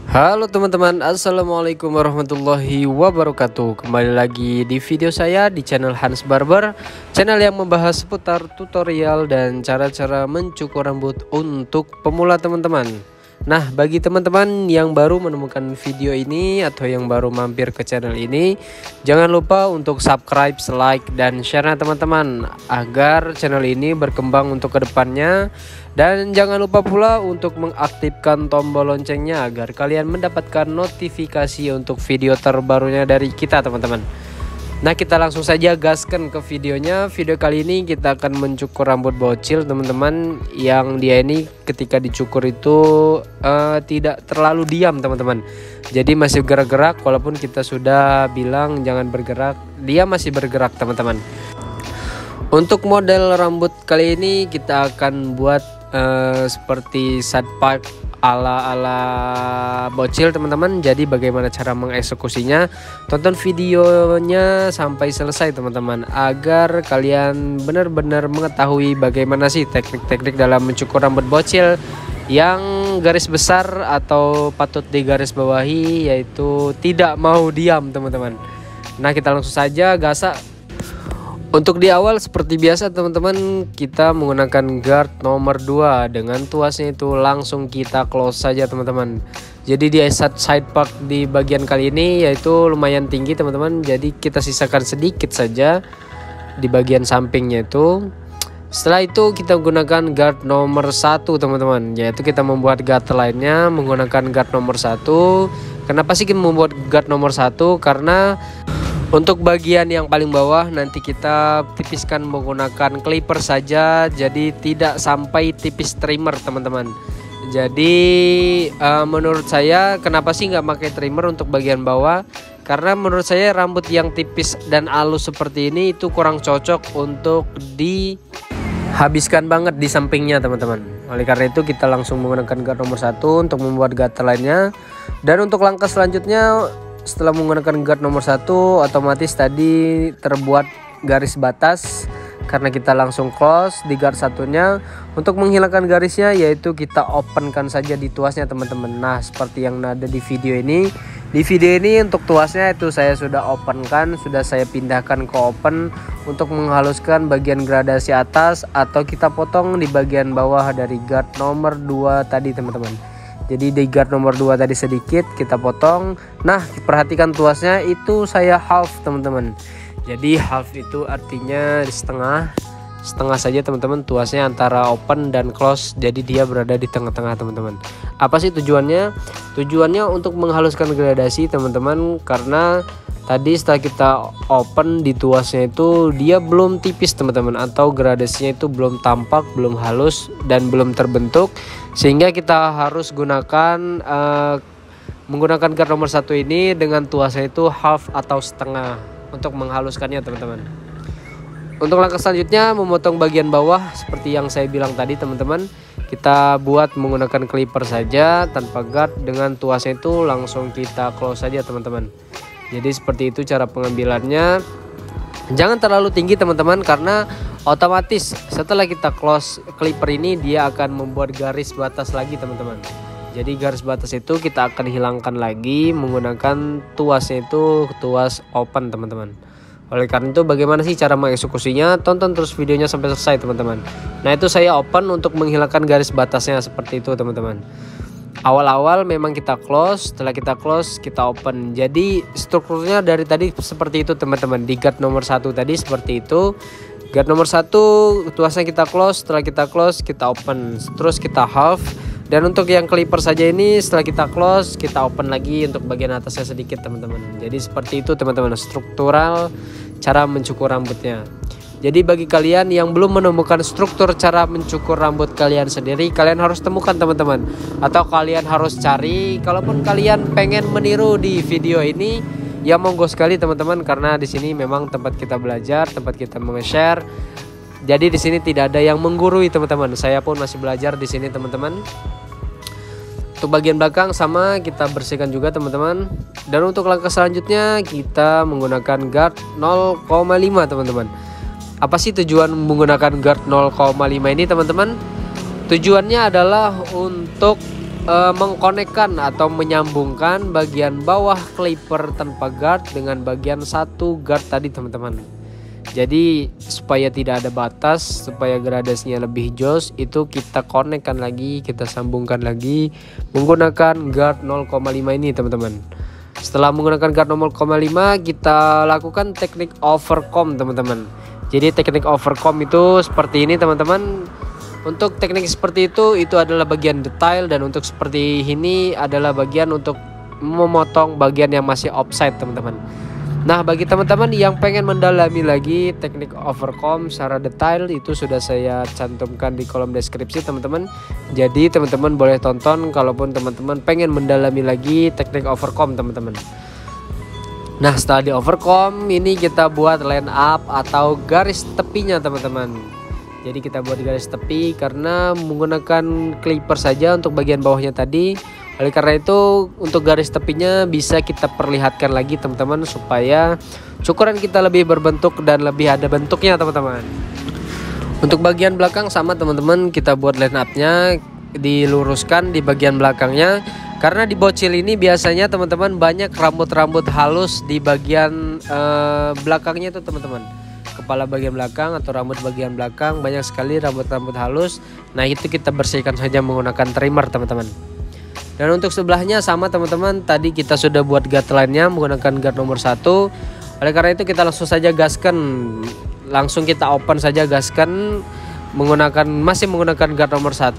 Halo teman-teman, assalamualaikum warahmatullahi wabarakatuh. Kembali lagi di video saya di channel Hans Barber, channel yang membahas seputar tutorial dan cara-cara mencukur rambut untuk pemula teman-teman. Nah, bagi teman-teman yang baru menemukan video ini atau yang baru mampir ke channel ini, jangan lupa untuk subscribe, like, dan share teman-teman agar channel ini berkembang untuk kedepannya. Dan jangan lupa pula untuk mengaktifkan tombol loncengnya agar kalian mendapatkan notifikasi untuk video terbarunya dari kita teman-teman. Nah, kita langsung saja gaskan ke videonya. Video kali ini kita akan mencukur rambut bocil teman-teman, yang dia ini ketika dicukur itu tidak terlalu diam teman-teman. Jadi masih gerak-gerak, walaupun kita sudah bilang jangan bergerak, dia masih bergerak teman-teman. Untuk model rambut kali ini kita akan buat seperti side part ala bocil teman-teman. Jadi bagaimana cara mengeksekusinya, tonton videonya sampai selesai teman-teman, agar kalian benar-benar mengetahui bagaimana sih teknik-teknik dalam mencukur rambut bocil yang garis besar atau patut digaris bawahi, yaitu tidak mau diam teman-teman. Nah, kita langsung saja gasak. Untuk di awal seperti biasa teman-teman, kita menggunakan guard nomor 2 dengan tuasnya itu langsung kita close saja teman-teman. Jadi di side part di bagian kali ini yaitu lumayan tinggi teman-teman, jadi kita sisakan sedikit saja di bagian sampingnya itu. Setelah itu kita gunakan guard nomor 1 teman-teman, yaitu kita membuat guard lainnya menggunakan guard nomor 1. Kenapa sih kita membuat guard nomor 1? Karena untuk bagian yang paling bawah nanti kita tipiskan menggunakan clipper saja, jadi tidak sampai tipis trimmer teman-teman. Jadi menurut saya kenapa sih nggak pakai trimmer untuk bagian bawah? Karena menurut saya rambut yang tipis dan halus seperti ini itu kurang cocok untuk dihabiskan banget di sampingnya teman-teman. Oleh karena itu kita langsung menggunakan guard nomor 1 untuk membuat guard lainnya. Dan untuk langkah selanjutnya, setelah menggunakan guard nomor 1, otomatis tadi terbuat garis batas karena kita langsung close di guard satunya. Untuk menghilangkan garisnya yaitu kita openkan saja di tuasnya teman-teman. Nah, seperti yang ada di video ini. Di video ini untuk tuasnya itu saya sudah openkan, sudah saya pindahkan ke open untuk menghaluskan bagian gradasi atas, atau kita potong di bagian bawah dari guard nomor 2 tadi teman-teman. Jadi di guard nomor 2 tadi sedikit kita potong. Nah, perhatikan tuasnya itu saya half teman-teman. Jadi half itu artinya setengah saja teman-teman, tuasnya antara open dan close, jadi dia berada di tengah-tengah teman-teman. Apa sih tujuannya? Tujuannya untuk menghaluskan gradasi teman-teman, karena tadi setelah kita open di tuasnya itu dia belum tipis teman-teman, atau gradasinya itu belum tampak, belum halus dan belum terbentuk, sehingga kita harus menggunakan guard nomor 1 ini dengan tuasnya itu half atau setengah untuk menghaluskannya teman-teman. Untuk langkah selanjutnya memotong bagian bawah seperti yang saya bilang tadi teman-teman, kita buat menggunakan clipper saja tanpa guard, dengan tuasnya itu langsung kita close saja teman-teman. Jadi seperti itu cara pengambilannya. Jangan terlalu tinggi teman-teman, karena otomatis setelah kita close clipper ini dia akan membuat garis batas lagi teman-teman. Jadi garis batas itu kita akan hilangkan lagi menggunakan tuasnya itu tuas open teman-teman. Oleh karena itu bagaimana sih cara mengeksekusinya? Tonton terus videonya sampai selesai teman-teman. Nah, itu saya open untuk menghilangkan garis batasnya seperti itu teman-teman. Awal-awal memang kita close, setelah kita close kita open. Jadi strukturnya dari tadi seperti itu teman-teman. Di guard nomor 1 tadi seperti itu. Guard nomor 1 tuasnya kita close, setelah kita close kita open, terus kita half. Dan untuk yang clipper saja ini setelah kita close kita open lagi untuk bagian atasnya sedikit teman-teman. Jadi seperti itu teman-teman struktural cara mencukur rambutnya. Jadi bagi kalian yang belum menemukan struktur cara mencukur rambut kalian sendiri, kalian harus temukan teman-teman, atau kalian harus cari. Kalaupun kalian pengen meniru di video ini, ya monggo sekali teman-teman, karena di sini memang tempat kita belajar, tempat kita meng-share. Jadi di sini tidak ada yang menggurui teman-teman. Saya pun masih belajar di sini teman-teman. Untuk bagian belakang sama kita bersihkan juga teman-teman. Dan untuk langkah selanjutnya kita menggunakan guard 0,5 teman-teman. Apa sih tujuan menggunakan guard 0,5 ini teman-teman? Tujuannya adalah untuk mengkonekkan atau menyambungkan bagian bawah clipper tanpa guard dengan bagian satu guard tadi teman-teman. Jadi supaya tidak ada batas, supaya gradasinya lebih jos, itu kita konekkan lagi, kita sambungkan lagi menggunakan guard 0,5 ini teman-teman. Setelah menggunakan guard 0,5, kita lakukan teknik overcomb teman-teman. Jadi teknik overcomb itu seperti ini teman-teman. Untuk teknik seperti itu adalah bagian detail, dan untuk seperti ini adalah bagian untuk memotong bagian yang masih offside teman-teman. Nah, bagi teman-teman yang pengen mendalami lagi teknik overcomb secara detail, itu sudah saya cantumkan di kolom deskripsi teman-teman. Jadi teman-teman boleh tonton kalaupun teman-teman pengen mendalami lagi teknik overcomb teman-teman. Nah, setelah di overcomb ini kita buat line up atau garis tepinya teman-teman. Jadi kita buat garis tepi karena menggunakan clipper saja untuk bagian bawahnya tadi. Oleh karena itu untuk garis tepinya bisa kita perlihatkan lagi teman-teman, supaya cukuran kita lebih berbentuk dan lebih ada bentuknya teman-teman. Untuk bagian belakang sama teman-teman, kita buat line up-nya diluruskan di bagian belakangnya. Karena di bocil ini biasanya teman-teman banyak rambut-rambut halus di bagian belakangnya itu teman-teman. Kepala bagian belakang atau rambut bagian belakang banyak sekali rambut-rambut halus. Nah, itu kita bersihkan saja menggunakan trimmer teman-teman. Dan untuk sebelahnya sama teman-teman, tadi kita sudah buat guard line-nya menggunakan guard nomor 1. Oleh karena itu kita langsung saja gaskan, langsung kita open saja gaskan masih menggunakan guard nomor 1,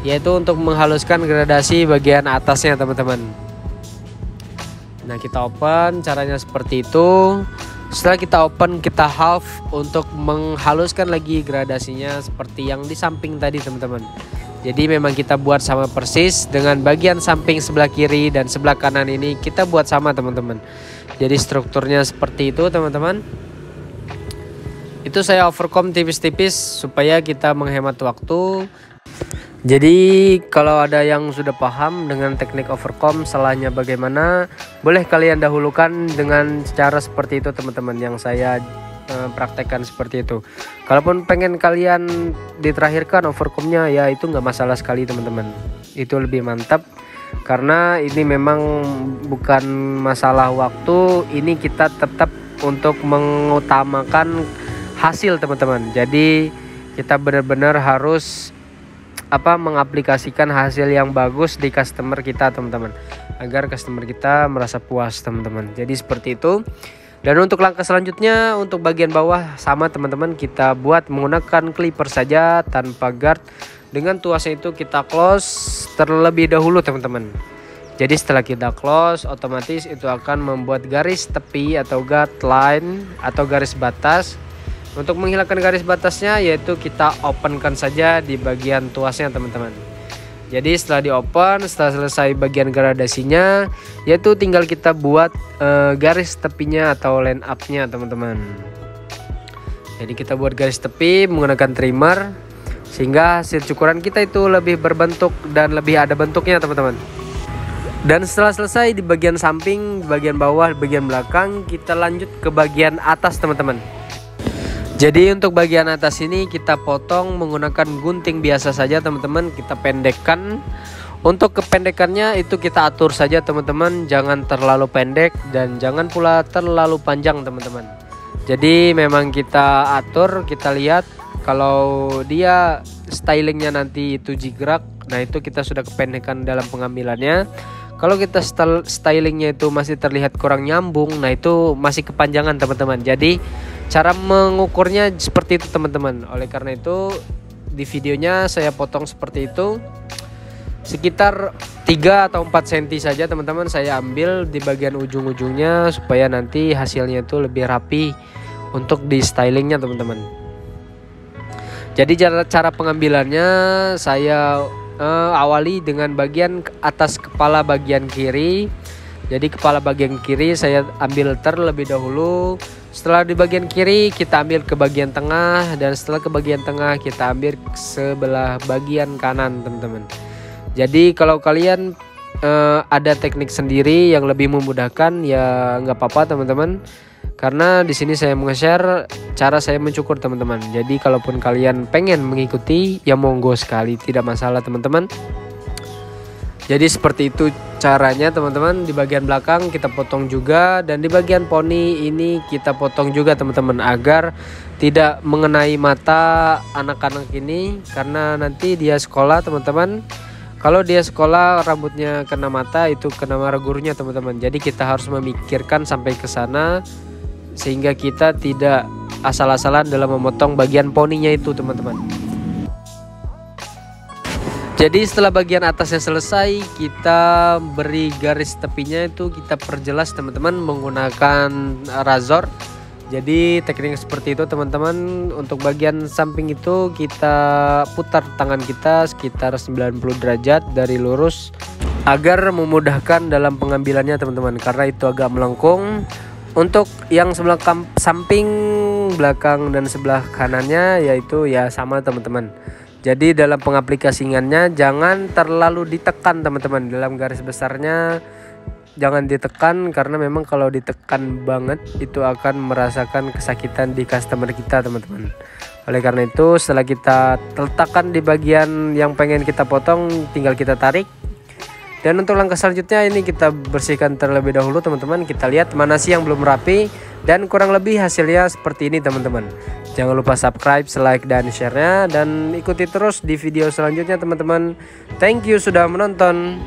yaitu untuk menghaluskan gradasi bagian atasnya teman-teman. Nah, kita open, caranya seperti itu. Setelah kita open, kita half untuk menghaluskan lagi gradasinya seperti yang di samping tadi teman-teman. Jadi memang kita buat sama persis dengan bagian samping sebelah kiri dan sebelah kanan ini kita buat sama teman-teman. Jadi strukturnya seperti itu teman-teman. Itu saya overcomb tipis-tipis supaya kita menghemat waktu. Jadi kalau ada yang sudah paham dengan teknik overcomb salahnya bagaimana, boleh kalian dahulukan dengan cara seperti itu teman-teman yang saya praktekkan seperti itu. Kalaupun pengen kalian diterakhirkan overcombnya, ya itu nggak masalah sekali teman-teman. Itu lebih mantap karena ini memang bukan masalah waktu, ini kita tetap untuk mengutamakan hasil teman-teman. Jadi kita benar-benar harus mengaplikasikan hasil yang bagus di customer kita teman-teman, agar customer kita merasa puas teman-teman. Jadi seperti itu. Dan untuk langkah selanjutnya untuk bagian bawah sama teman-teman, kita buat menggunakan clipper saja tanpa guard. Dengan tuasnya itu kita close terlebih dahulu teman-teman. Jadi setelah kita close, otomatis itu akan membuat garis tepi atau guard line atau garis batas. Untuk menghilangkan garis batasnya, yaitu kita openkan saja di bagian tuasnya teman-teman. Jadi setelah di open, setelah selesai bagian gradasinya, yaitu tinggal kita buat garis tepinya atau line up-nya teman-teman. Jadi kita buat garis tepi menggunakan trimmer sehingga hasil cukuran kita itu lebih berbentuk dan lebih ada bentuknya teman-teman. Dan setelah selesai di bagian samping, bagian bawah, bagian belakang, kita lanjut ke bagian atas teman-teman. Jadi untuk bagian atas ini kita potong menggunakan gunting biasa saja teman-teman, kita pendekkan. Untuk kependekannya itu kita atur saja teman-teman, jangan terlalu pendek dan jangan pula terlalu panjang teman-teman. Jadi memang kita atur, kita lihat kalau dia stylingnya nanti itu jigrak, nah itu kita sudah kependekan dalam pengambilannya. Kalau kita stylingnya itu masih terlihat kurang nyambung, nah itu masih kepanjangan teman-teman. Jadi cara mengukurnya seperti itu teman-teman. Oleh karena itu di videonya saya potong seperti itu, sekitar 3 atau 4 cm saja teman-teman saya ambil di bagian ujung-ujungnya, supaya nanti hasilnya itu lebih rapi untuk di stylingnya teman-teman. Jadi cara pengambilannya saya awali dengan bagian atas kepala bagian kiri. Jadi kepala bagian kiri saya ambil terlebih dahulu. Setelah di bagian kiri kita ambil ke bagian tengah, dan setelah ke bagian tengah kita ambil sebelah bagian kanan teman-teman. Jadi kalau kalian ada teknik sendiri yang lebih memudahkan, ya nggak apa-apa teman-teman. Karena di sini saya nge-share cara saya mencukur teman-teman. Jadi kalaupun kalian pengen mengikuti, ya monggo sekali, tidak masalah teman-teman. Jadi seperti itu caranya teman-teman. Di bagian belakang kita potong juga, dan di bagian poni ini kita potong juga teman-teman, agar tidak mengenai mata anak-anak ini, karena nanti dia sekolah teman-teman. Kalau dia sekolah rambutnya kena mata, itu kena marah gurunya teman-teman. Jadi kita harus memikirkan sampai ke sana, sehingga kita tidak asal-asalan dalam memotong bagian poninya itu teman-teman. Jadi setelah bagian atasnya selesai, kita beri garis tepinya itu kita perjelas teman-teman menggunakan razor. Jadi teknik seperti itu teman-teman. Untuk bagian samping itu kita putar tangan kita sekitar 90 derajat dari lurus, agar memudahkan dalam pengambilannya teman-teman, karena itu agak melengkung. Untuk yang sebelah samping, belakang, dan sebelah kanannya yaitu ya sama teman-teman. Jadi dalam pengaplikasiannya jangan terlalu ditekan teman-teman. Dalam garis besarnya jangan ditekan, karena memang kalau ditekan banget itu akan merasakan kesakitan di customer kita teman-teman. Oleh karena itu setelah kita letakkan di bagian yang pengen kita potong, tinggal kita tarik. Dan untuk langkah selanjutnya ini kita bersihkan terlebih dahulu teman-teman. Kita lihat mana sih yang belum rapi, dan kurang lebih hasilnya seperti ini teman-teman. Jangan lupa subscribe, like, dan share-nya, dan ikuti terus di video selanjutnya teman-teman. Thank you sudah menonton.